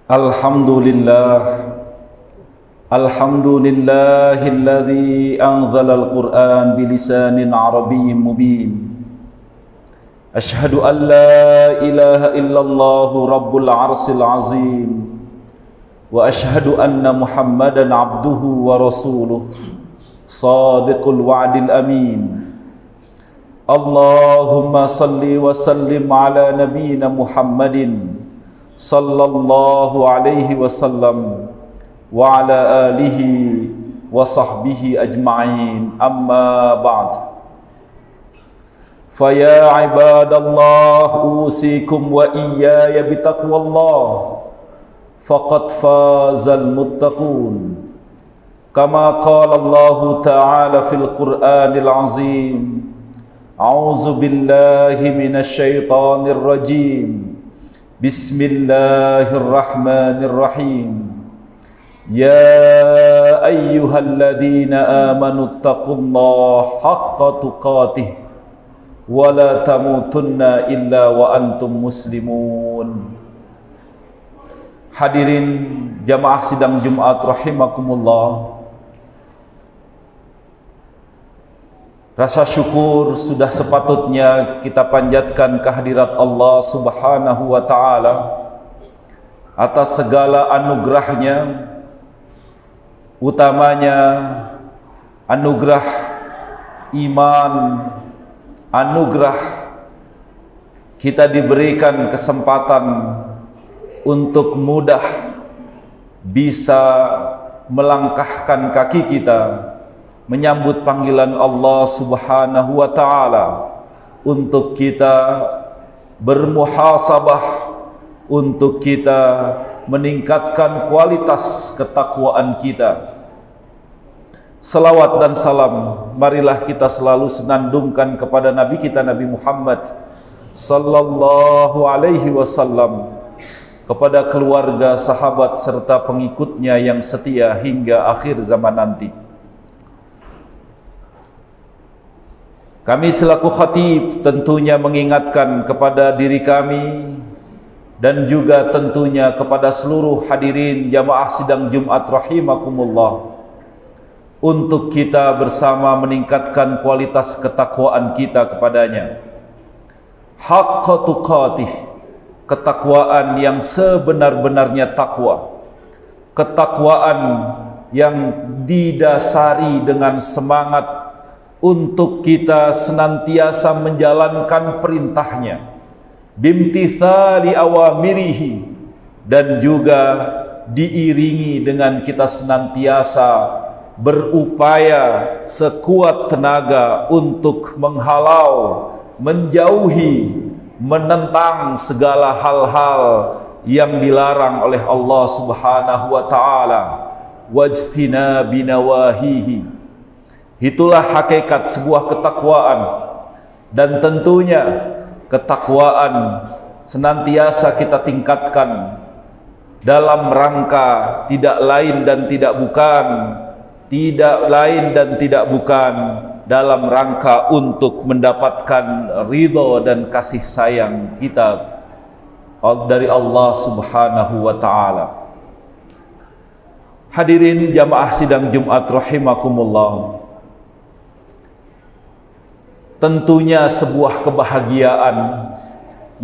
Alhamdulillah, alhamdulillahilladzi anzalal Qur'an bilisanin arabiyyin mubin. Ashhadu an la ilaha illallah rabbul arsil azim, wa ashhadu anna Muhammadan abduhu wa rasuluh, sadiqul wa'dil amin. Allahumma salli wa sallim ala nabiyyina Muhammadin sallallahu alaihi wasallam wa ala alihi wa sahbihi ajma'in, amma ba'd. Faya ibadallah, usikum wa iyaya bitaqwallah, faqad fazal muttaqun. Kama qala Allah ta'ala fil Qur'anil azim, a'udzu billahi minasy syaithanir rajim. Bismillahirrahmanirrahim. Ya ayyuhalladzina amanu taqullaha haqqa tuqatih wa la tamutunna illa wa antum muslimun. Hadirin jamaah sidang Jumat rahimakumullah. Rasa syukur sudah sepatutnya kita panjatkan kehadirat Allah Subhanahu wa ta'ala atas segala anugerahnya, utamanya anugerah iman, anugerah kita diberikan kesempatan untuk mudah bisa melangkahkan kaki kita menyambut panggilan Allah Subhanahu wa ta'ala untuk kita bermuhasabah, untuk kita meningkatkan kualitas ketakwaan kita. Salawat dan salam marilah kita selalu senandungkan kepada Nabi kita, Nabi Muhammad sallallahu alaihi wasallam, kepada keluarga, sahabat serta pengikutnya yang setia hingga akhir zaman nanti. Kami selaku khatib tentunya mengingatkan kepada diri kami dan juga tentunya kepada seluruh hadirin jamaah sidang Jumat rahimakumullah, untuk kita bersama meningkatkan kualitas ketakwaan kita kepadanya. Haqqa tuqatih, ketakwaan yang sebenar-benarnya takwa, ketakwaan yang didasari dengan semangat untuk kita senantiasa menjalankan perintahnya, bimtithali awamirihi, dan juga diiringi dengan kita senantiasa berupaya sekuat tenaga untuk menghalau, menjauhi, menentang segala hal-hal yang dilarang oleh Allah Subhanahu wa ta'ala, wajtinabi nawahihi. Itulah hakikat sebuah ketakwaan, dan tentunya ketakwaan senantiasa kita tingkatkan dalam rangka tidak lain dan tidak bukan dalam rangka untuk mendapatkan ridho dan kasih sayang kita dari Allah Subhanahu wa ta'ala. Hadirin jamaah sidang Jumat rahimakumullah, tentunya sebuah kebahagiaan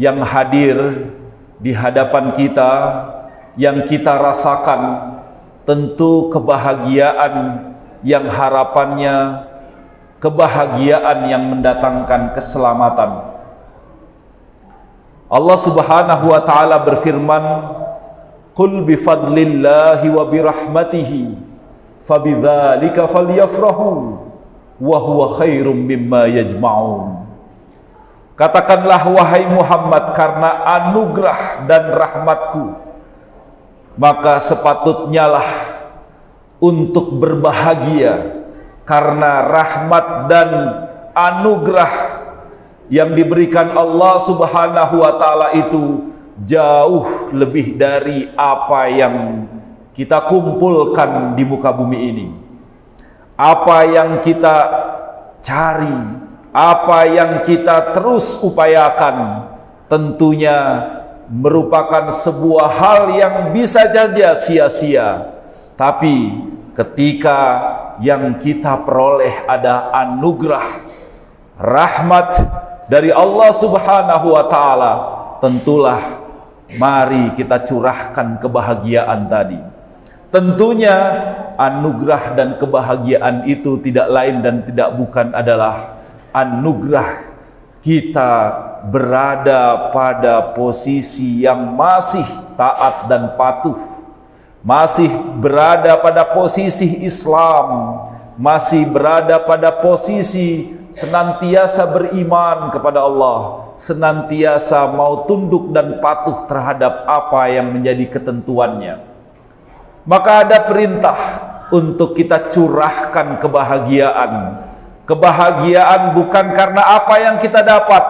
yang hadir di hadapan kita, yang kita rasakan, tentu kebahagiaan yang harapannya kebahagiaan yang mendatangkan keselamatan. Allah Subhanahu wa ta'ala berfirman, qul bifadlillahi wa birahmatihi fabidzalika falyafrahu wa huwa khairum mimma yajma'un. Katakanlah wahai Muhammad, karena anugerah dan rahmatku, maka sepatutnya lah untuk berbahagia, karena rahmat dan anugerah yang diberikan Allah Subhanahu wa ta'ala itu jauh lebih dari apa yang kita kumpulkan di muka bumi ini. Apa yang kita cari, apa yang kita terus upayakan, tentunya merupakan sebuah hal yang bisa saja sia-sia. Tapi ketika yang kita peroleh ada anugerah, rahmat dari Allah Subhanahu wa Ta'ala, tentulah mari kita curahkan kebahagiaan tadi. Tentunya anugerah dan kebahagiaan itu tidak lain dan tidak bukan adalah anugerah kita berada pada posisi yang masih taat dan patuh, masih berada pada posisi Islam, masih berada pada posisi senantiasa beriman kepada Allah, senantiasa mau tunduk dan patuh terhadap apa yang menjadi ketentuannya. Maka ada perintah untuk kita curahkan kebahagiaan. Kebahagiaan bukan karena apa yang kita dapat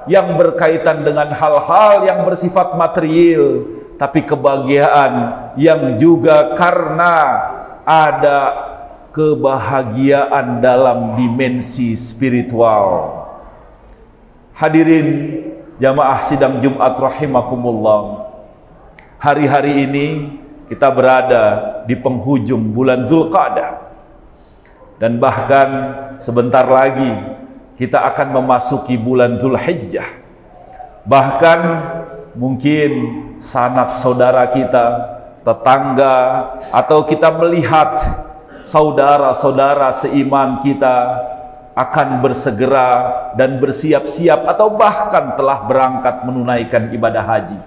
yang berkaitan dengan hal-hal yang bersifat material, tapi kebahagiaan yang juga karena ada kebahagiaan dalam dimensi spiritual. Hadirin jamaah sidang Jumat rahimakumullah, hari-hari ini kita berada di penghujung bulan Dzulqa'dah. Dan bahkan sebentar lagi kita akan memasuki bulan Dzulhijjah. Bahkan mungkin sanak saudara kita, tetangga, atau kita melihat saudara-saudara seiman kita akan bersegera dan bersiap-siap atau bahkan telah berangkat menunaikan ibadah haji.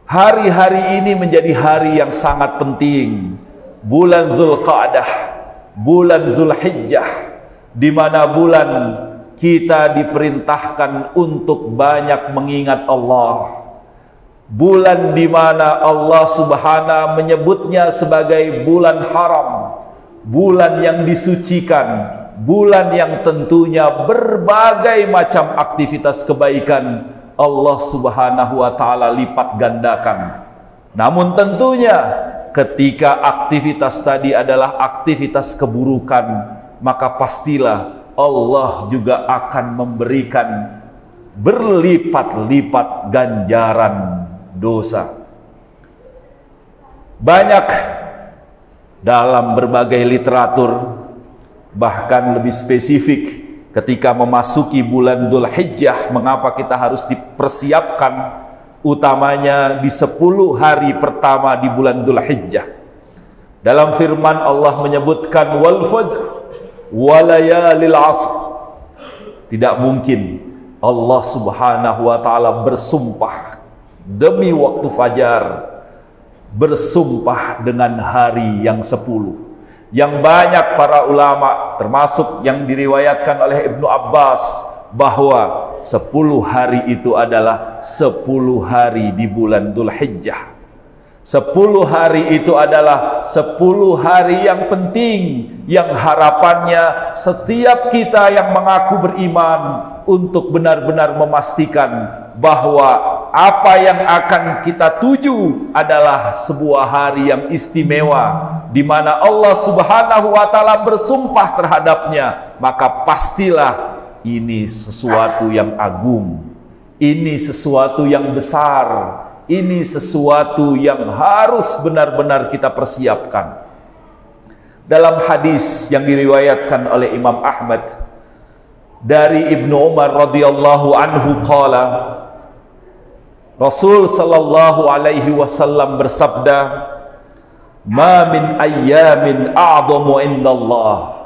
Hari-hari ini menjadi hari yang sangat penting. Bulan Dzulqa'dah, bulan Dzulhijjah, di mana bulan kita diperintahkan untuk banyak mengingat Allah. Bulan di mana Allah Subhanahu menyebutnya sebagai bulan haram, bulan yang disucikan, bulan yang tentunya berbagai macam aktivitas kebaikan Allah Subhanahu wa Ta'ala lipat gandakan. Namun tentunya ketika aktivitas tadi adalah aktivitas keburukan, maka pastilah Allah juga akan memberikan berlipat-lipat ganjaran dosa. Banyak dalam berbagai literatur, bahkan lebih spesifik ketika memasuki bulan Dzulhijjah, mengapa kita harus dipersiapkan, utamanya di 10 hari pertama di bulan Dzulhijjah. Dalam firman Allah menyebutkan wal fajr walayalil asr. Tidak mungkin Allah Subhanahu wa Ta'ala bersumpah demi waktu fajar, bersumpah dengan hari yang 10. Yang banyak para ulama, termasuk yang diriwayatkan oleh Ibnu Abbas, bahwa 10 hari itu adalah 10 hari di bulan Dzulhijjah. 10 hari itu adalah 10 hari yang penting, yang harapannya setiap kita yang mengaku beriman untuk benar-benar memastikan bahwa apa yang akan kita tuju adalah sebuah hari yang istimewa, di mana Allah Subhanahu wa Ta'ala bersumpah terhadapnya. Maka pastilah ini sesuatu yang agung, ini sesuatu yang besar, ini sesuatu yang harus benar-benar kita persiapkan. Dalam hadis yang diriwayatkan oleh Imam Ahmad dari Ibnu Umar radhiyallahu anhu qala, Rasul sallallahu alaihi wasallam bersabda, "Ma min ayyamin a'dhamu indallah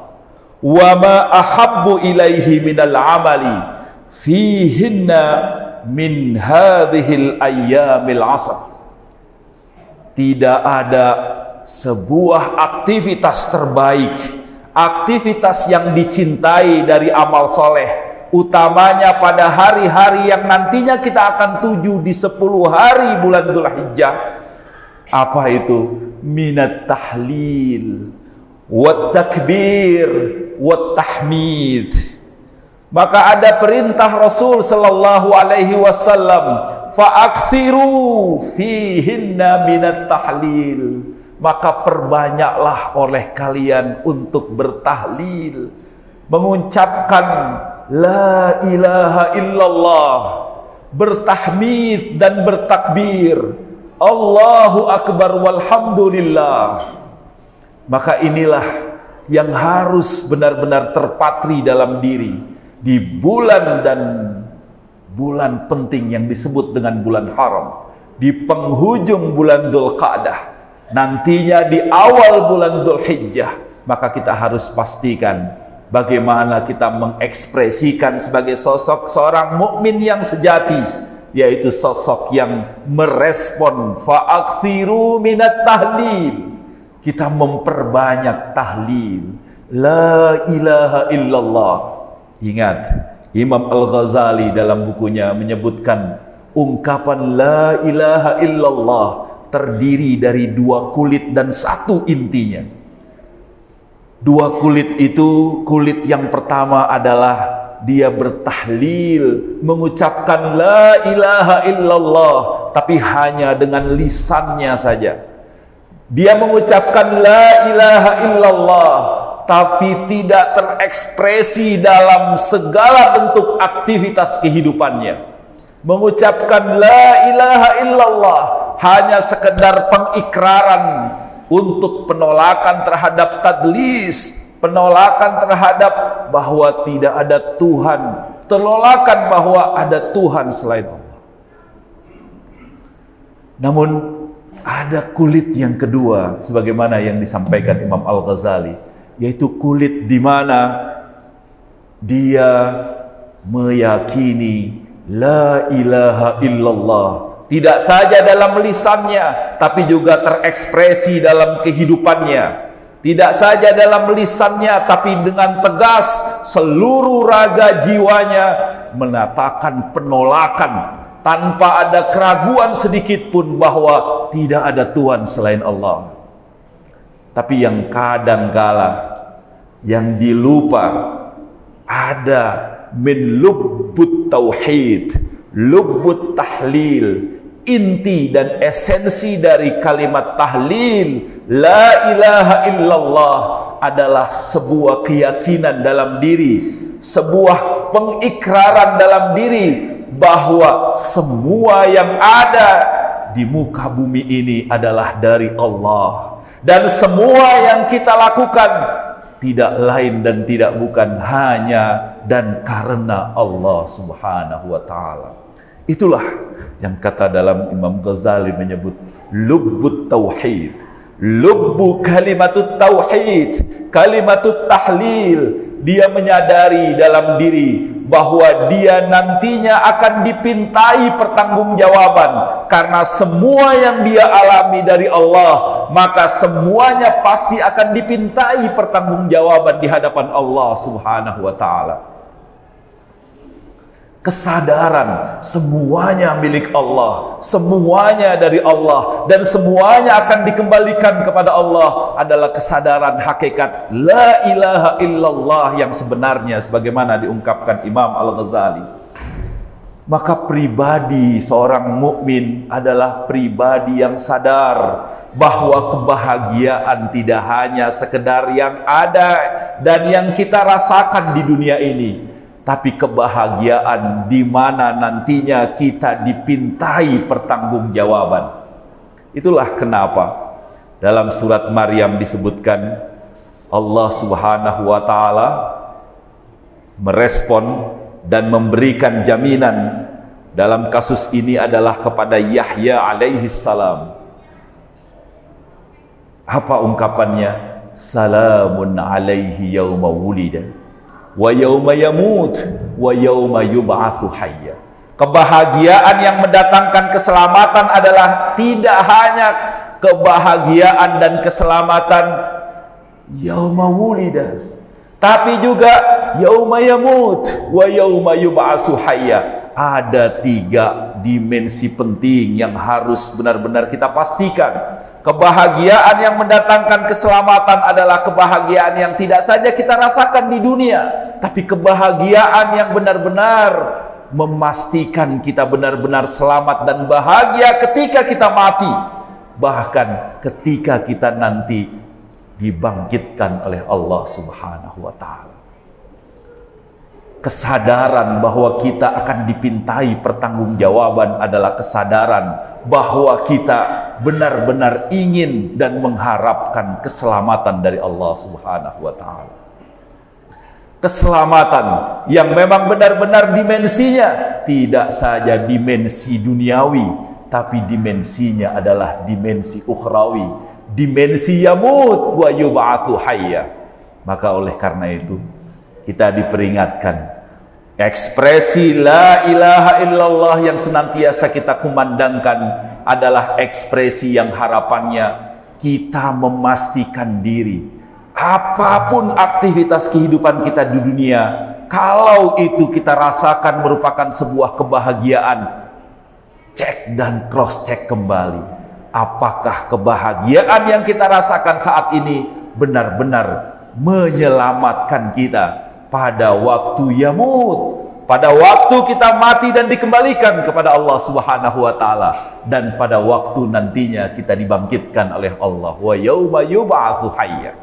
wa ma ahabbu ilaihi minal amali fihinna min hadhil ayyamil asr." Tidak ada sebuah aktivitas terbaik, aktivitas yang dicintai dari amal soleh, utamanya pada hari-hari yang nantinya kita akan tuju di 10 hari bulan Dzulhijjah. Apa itu? Minat tahlil wat takbir wat tahmid. Maka ada perintah Rasul sallallahu alaihi wasallam, fa'akthiru fihinna minat tahlil. Maka perbanyaklah oleh kalian untuk bertahlil, mengucapkan la ilaha illallah, bertahmid dan bertakbir, Allahu Akbar walhamdulillah. Maka inilah yang harus benar-benar terpatri dalam diri di bulan dan bulan penting yang disebut dengan bulan haram, di penghujung bulan Dzulqa'dah, nantinya di awal bulan Dzulhijjah. Maka kita harus pastikan bagaimana kita mengekspresikan sebagai sosok seorang mukmin yang sejati, yaitu sosok yang merespon fa'akthiru minat tahlil. Kita memperbanyak tahlil la ilaha illallah. Ingat, Imam Al-Ghazali dalam bukunya menyebutkan ungkapan la ilaha illallah terdiri dari 2 kulit dan 1 intinya. 2 kulit itu, kulit yang pertama adalah dia bertahlil, mengucapkan la ilaha illallah, tapi hanya dengan lisannya saja. Dia mengucapkan la ilaha illallah, tapi tidak terekspresi dalam segala bentuk aktivitas kehidupannya. Mengucapkan la ilaha illallah hanya sekedar pengikraran untuk penolakan terhadap tadlis, penolakan terhadap bahwa tidak ada Tuhan, penolakan bahwa ada Tuhan selain Allah. Namun ada kulit yang kedua, sebagaimana yang disampaikan Imam Al-Ghazali, yaitu kulit di mana dia meyakini la ilaha illallah, tidak saja dalam lisannya, tapi juga terekspresi dalam kehidupannya. Tidak saja dalam lisannya, tapi dengan tegas seluruh raga jiwanya menyatakan penolakan tanpa ada keraguan sedikit pun bahwa tidak ada Tuhan selain Allah. Tapi yang kadangkala yang dilupa ada min lubbut tauhid, lubbut tahlil, inti dan esensi dari kalimat tahlil la ilaha illallah adalah sebuah keyakinan dalam diri, sebuah pengikraran dalam diri bahwa semua yang ada di muka bumi ini adalah dari Allah, dan semua yang kita lakukan tidak lain dan tidak bukan hanya dan karena Allah Subhanahu wa taala. Itulah yang kata dalam Imam Ghazali menyebut lubbut tauhid, lubbu kalimatut tauhid, kalimatut tahlil. Dia menyadari dalam diri bahwa dia nantinya akan dipintai pertanggungjawaban karena semua yang dia alami dari Allah, maka semuanya pasti akan dipintai pertanggungjawaban di hadapan Allah Subhanahu wa taala. Kesadaran semuanya milik Allah, semuanya dari Allah, dan semuanya akan dikembalikan kepada Allah adalah kesadaran hakikat la ilaha illallah yang sebenarnya sebagaimana diungkapkan Imam Al-Ghazali. Maka pribadi seorang mukmin adalah pribadi yang sadar bahwa kebahagiaan tidak hanya sekedar yang ada dan yang kita rasakan di dunia ini, tapi kebahagiaan di mana nantinya kita dipintai pertanggungjawaban. Itulah kenapa dalam surat Maryam disebutkan Allah Subhanahu wa taala merespon dan memberikan jaminan dalam kasus ini adalah kepada Yahya alaihi salam. Apa ungkapannya? Salamun alaihi yauma wulida wa yauma yamut wa yauma yub'atsu hayya. Kebahagiaan yang mendatangkan keselamatan adalah tidak hanya kebahagiaan dan keselamatan yauma wulida, tapi juga yauma yamut wa yauma yub'atsu hayya. Ada 3 dimensi penting yang harus benar-benar kita pastikan. Kebahagiaan yang mendatangkan keselamatan adalah kebahagiaan yang tidak saja kita rasakan di dunia, tapi kebahagiaan yang benar-benar memastikan kita benar-benar selamat dan bahagia ketika kita mati, bahkan ketika kita nanti dibangkitkan oleh Allah Subhanahu wa taala. Kesadaran bahwa kita akan dipintai pertanggungjawaban adalah kesadaran bahwa kita benar-benar ingin dan mengharapkan keselamatan dari Allah Subhanahu wa Ta'ala. Keselamatan yang memang benar-benar dimensinya tidak saja dimensi duniawi, tapi dimensinya adalah dimensi ukhrawi, dimensi yamut wa yub'atsu hayya. Maka oleh karena itu kita diperingatkan, ekspresi la ilaha illallah yang senantiasa kita kumandangkan adalah ekspresi yang harapannya kita memastikan diri apapun aktivitas kehidupan kita di dunia, kalau itu kita rasakan merupakan sebuah kebahagiaan, cek dan cross check kembali, apakah kebahagiaan yang kita rasakan saat ini benar-benar menyelamatkan kita pada waktu yamut, pada waktu kita mati dan dikembalikan kepada Allah Subhanahu wa Ta'ala, dan pada waktu nantinya kita dibangkitkan oleh Allah, wa yauma yub'atsu hayya.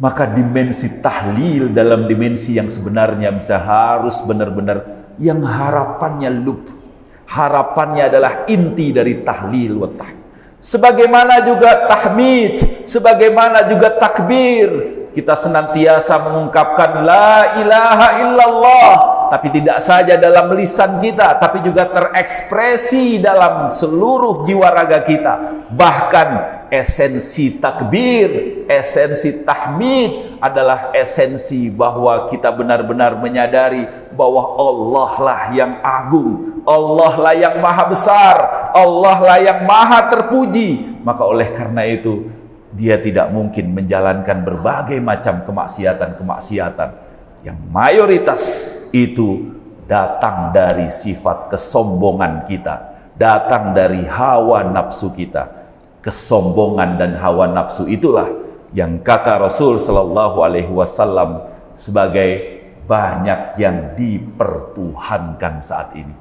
Maka dimensi tahlil dalam dimensi yang sebenarnya bisa harus benar-benar yang harapannya harapannya adalah inti dari tahlil wa tahmid. Sebagaimana juga tahmid, sebagaimana juga takbir, kita senantiasa mengungkapkan la ilaha illallah, tapi tidak saja dalam lisan kita, tapi juga terekspresi dalam seluruh jiwa raga kita. Bahkan esensi takbir, esensi tahmid adalah esensi bahwa kita benar-benar menyadari bahwa Allah lah yang agung, Allah lah yang maha besar, Allah lah yang maha terpuji. Maka oleh karena itu dia tidak mungkin menjalankan berbagai macam kemaksiatan-kemaksiatan yang mayoritas itu datang dari sifat kesombongan kita, datang dari hawa nafsu kita. Kesombongan dan hawa nafsu itulah yang kata Rasul Sallallahu Alaihi Wasallam sebagai banyak yang dipertuhankan saat ini.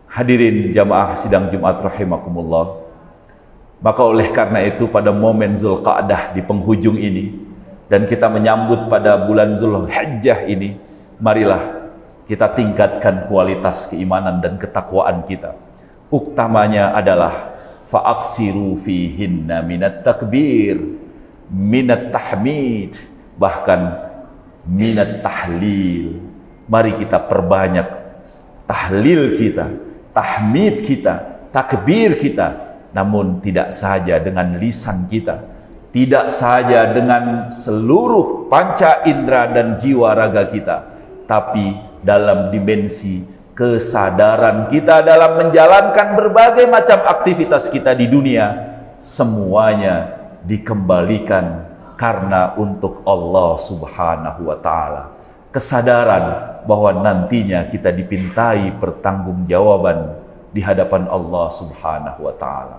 Hadirin jamaah sidang Jumat rahimakumullah. Maka oleh karena itu pada momen Zulqa'dah di penghujung ini, dan kita menyambut pada bulan Zulhijjah ini, marilah kita tingkatkan kualitas keimanan dan ketakwaan kita. Utamanya adalah fa'aksiru fihinna minat takbir, minat tahmid, bahkan minat tahlil. Mari kita perbanyak tahlil kita, tahmid kita, takbir kita, namun tidak saja dengan lisan kita, tidak saja dengan seluruh panca indera dan jiwa raga kita, tapi dalam dimensi kesadaran kita dalam menjalankan berbagai macam aktivitas kita di dunia, semuanya dikembalikan karena untuk Allah Subhanahu wa Ta'ala. Kesadaran bahwa nantinya kita dipintai pertanggungjawaban di hadapan Allah Subhanahu wa Ta'ala.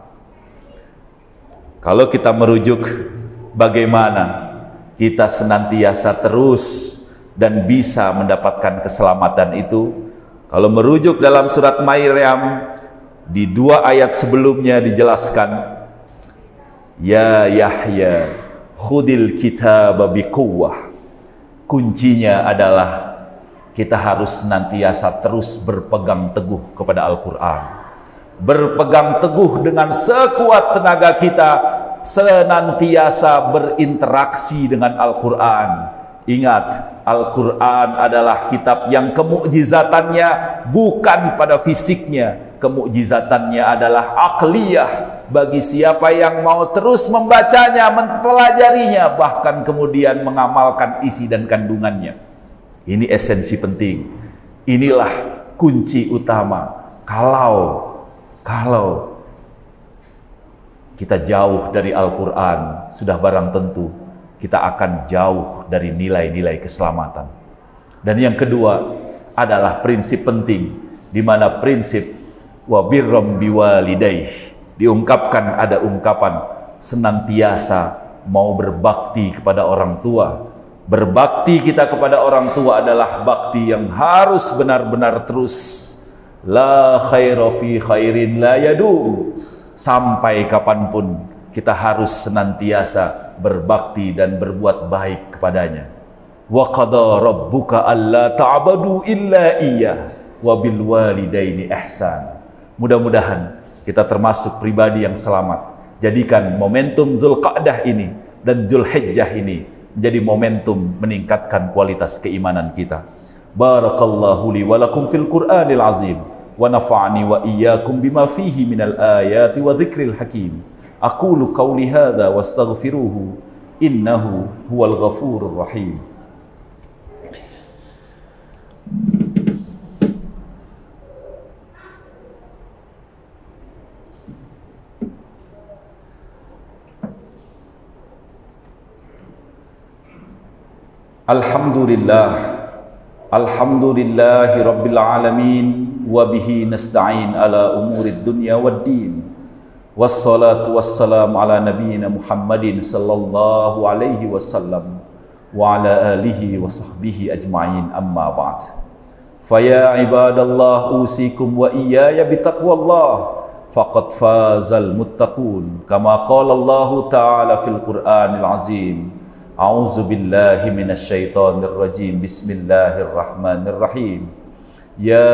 Kalau kita merujuk bagaimana kita senantiasa terus dan bisa mendapatkan keselamatan itu, kalau merujuk dalam surat Maryam di 2 ayat sebelumnya dijelaskan, ya Yahya khudil kitaba biquwwah. Kuncinya adalah kita harus senantiasa terus berpegang teguh kepada Al-Quran, berpegang teguh dengan sekuat tenaga kita, senantiasa berinteraksi dengan Al-Quran. Ingat, Al-Quran adalah kitab yang kemukjizatannya bukan pada fisiknya, kemukjizatannya adalah akliyah. Bagi siapa yang mau terus membacanya, mempelajarinya, bahkan kemudian mengamalkan isi dan kandungannya. Ini esensi penting. Inilah kunci utama. Kalau kita jauh dari Al-Quran, sudah barang tentu kita akan jauh dari nilai-nilai keselamatan. Dan yang kedua adalah prinsip penting, di mana prinsip wa birram biwalidaih diungkapkan. Ada ungkapan senantiasa mau berbakti kepada orang tua. Berbakti kita kepada orang tua adalah bakti yang harus benar-benar terus. La khaira fi khairin la yadum. Sampai kapanpun kita harus senantiasa berbakti dan berbuat baik kepadanya. Wa qada rabbuka alla ta'budu illa iyyah wa bil walidaini ihsan. Mudah-mudahan kita termasuk pribadi yang selamat. Jadikan momentum Dzulqa'dah ini dan Dzulhijjah ini menjadi momentum meningkatkan kualitas keimanan kita. Barakallahu li wa lakum fil Qur'anil azim wa nafa'ani wa iyyakum bima fihi minal ayati wa dzikril hakim. Aqulu qawli hadza wastaghfiruhu innahu huwal ghafurur rahim. Alhamdulillahi rabbil alamin wa bihi nasta'in ala umurid dunya waddin. Wassalatu wassalamu ala nabiyyina Muhammadin sallallahu alaihi wasallam wa ala alihi wa sahbihi ajma'in, amma ba'd. Faya ibadallah usikum wa iyaya bitaqwallah faqad fazal muttaqun kama qala Allah ta'ala fil Qur'anil azim. A'udzu billahi minasyaitonir rajim. Bismillahirrahmanirrahim. Ya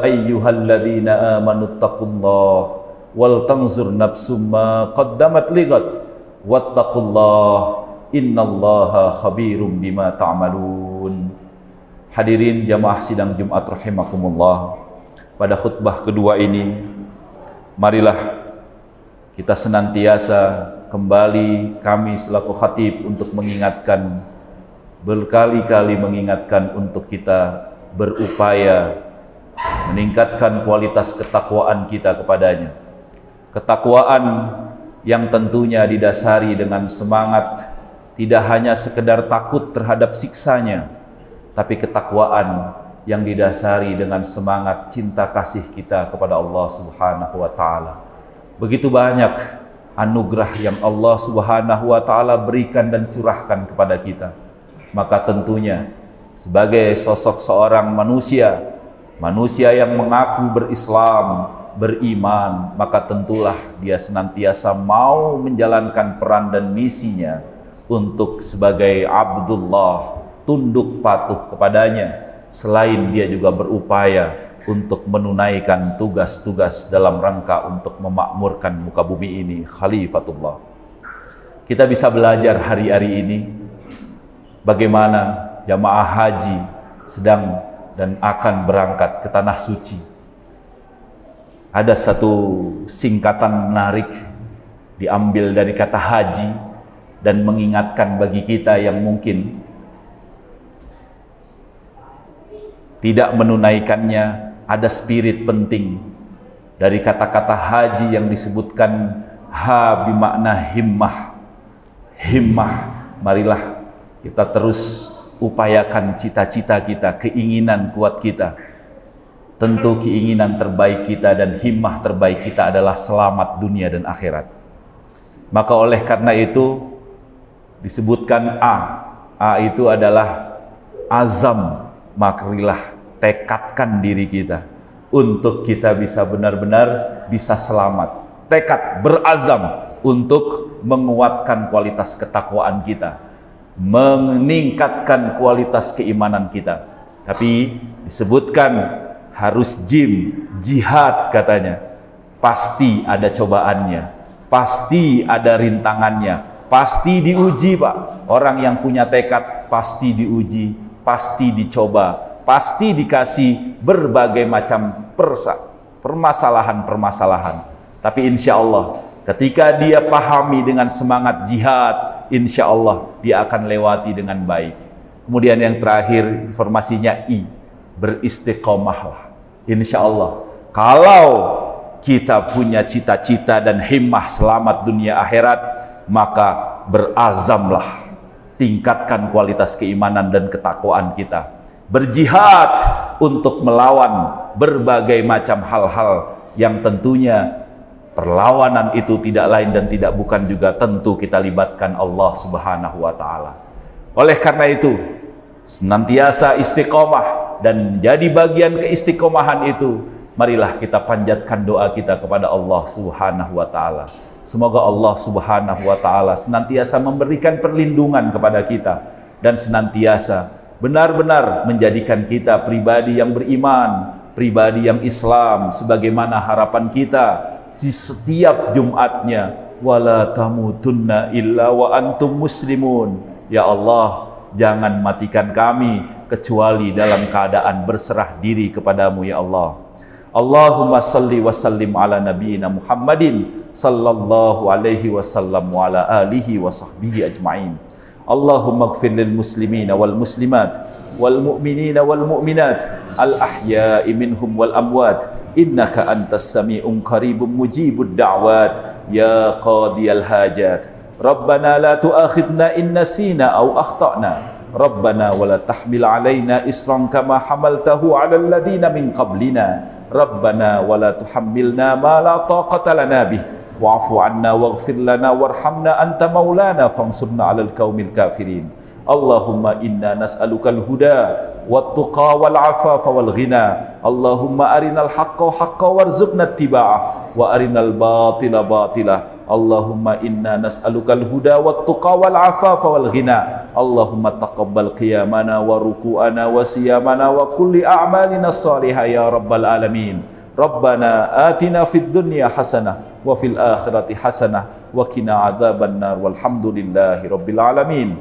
ayyuhalladzina amanu taqullaha wal tanzur nafsum ma qaddamat lighad wattaqullaha innallaha khabirum bima ta'malun. Hadirin jamaah sidang Jumat rahimakumullah. Pada khutbah kedua ini, marilah kita senantiasa kembali kami selaku khatib untuk mengingatkan, berkali-kali mengingatkan untuk kita berupaya meningkatkan kualitas ketakwaan kita kepadanya. Ketakwaan yang tentunya didasari dengan semangat, tidak hanya sekedar takut terhadap siksanya, tapi ketakwaan yang didasari dengan semangat cinta kasih kita kepada Allah Subhanahu wa Ta'ala. Begitu banyak anugerah yang Allah Subhanahu wa Ta'ala berikan dan curahkan kepada kita. Maka tentunya sebagai sosok seorang manusia yang mengaku berislam, beriman, maka tentulah dia senantiasa mau menjalankan peran dan misinya untuk sebagai Abdullah, tunduk patuh kepadanya. Selain dia juga berupaya untuk menunaikan tugas-tugas dalam rangka untuk memakmurkan muka bumi ini, Khalifatullah. Kita bisa belajar hari-hari ini bagaimana jamaah haji sedang dan akan berangkat ke Tanah Suci. Ada satu singkatan menarik diambil dari kata haji dan mengingatkan bagi kita yang mungkin tidak menunaikannya. Ada spirit penting dari kata-kata haji yang disebutkan ha bimakna himmah. Himmah, marilah kita terus upayakan cita-cita kita, keinginan kuat kita. Tentu keinginan terbaik kita dan himmah terbaik kita adalah selamat dunia dan akhirat. Maka oleh karena itu disebutkan A itu adalah azam. Marilah tekadkan diri kita untuk kita bisa benar-benar bisa selamat. Tekad, berazam untuk menguatkan kualitas ketakwaan kita, meningkatkan kualitas keimanan kita. Tapi disebutkan harus jihad katanya. Pasti ada cobaannya, pasti ada rintangannya, pasti diuji Pak. Orang yang punya tekad pasti diuji, pasti dicoba, pasti dikasih berbagai macam permasalahan-permasalahan. Tapi insya Allah ketika dia pahami dengan semangat jihad, insya Allah dia akan lewati dengan baik. Kemudian yang terakhir informasinya beristiqomahlah. Insya Allah kalau kita punya cita-cita dan himmah selamat dunia akhirat, maka berazamlah, tingkatkan kualitas keimanan dan ketakwaan kita. Berjihad untuk melawan berbagai macam hal-hal yang tentunya perlawanan itu tidak lain dan tidak bukan juga tentu kita libatkan Allah Subhanahu wa Ta'ala. Oleh karena itu, senantiasa istiqomah dan jadi bagian keistiqomahan itu, marilah kita panjatkan doa kita kepada Allah Subhanahu wa Ta'ala. Semoga Allah Subhanahu wa Ta'ala senantiasa memberikan perlindungan kepada kita dan senantiasa benar-benar menjadikan kita pribadi yang beriman, pribadi yang Islam, sebagaimana harapan kita di setiap Jumatnya, wala tamutunna illa wa antum muslimun. Ya Allah, jangan matikan kami kecuali dalam keadaan berserah diri kepadamu ya Allah. Allahumma salli wa sallim ala nabiyyina Muhammadin sallallahu alaihi wasallam wa ala alihi wa sahbihi ajma'in. Allahumma ighfir lil muslimina wal muslimat wal mu'minina wal mu'minat al ahya'i minhum wal amwat innaka antas sami'un qaribun mujibud da'wat ya qadiyal hajat. Rabbana la tu'akhidna in nasina aw akhtana. Rabbana wa la tahmil alaina isran kama hamaltahu 'alal ladina min qablina. Rabbana wa la tuhammilna ma la taqata lana bih. Wa'fu 'anna waghfir lana warhamna anta maulana fansurna 'alal qaumil kafirin. Allahumma inna nas'alukal huda wat tuqa wal 'afafa wal ghina. Allahumma arinal haqqa haqqan warzuqna ittiba'ah wa arinal batila batila. Allahumma inna nas'alukal huda wat tuqa wal 'afafa wal ghina. Allahumma taqabbal qiyamana wa ruku'ana wa siyamana wa kulli a'malina shalihah ya rabbal alamin. Rabbana atina fid dunya hasanah wa fil akhirati hasanah wa qina adzabannar walhamdulillahi rabbil alamin.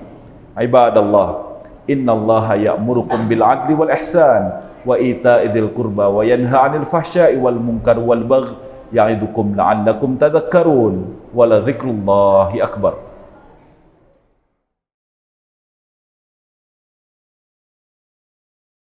Ibadallah, innallaha ya'murukum bil 'adli wal ihsan wa ita'i dzil qurba wa yanha 'anil fahsya'i wal munkar wal baghi ya'idukum la'allakum tadhakkarun wa la dzikrullahi akbar.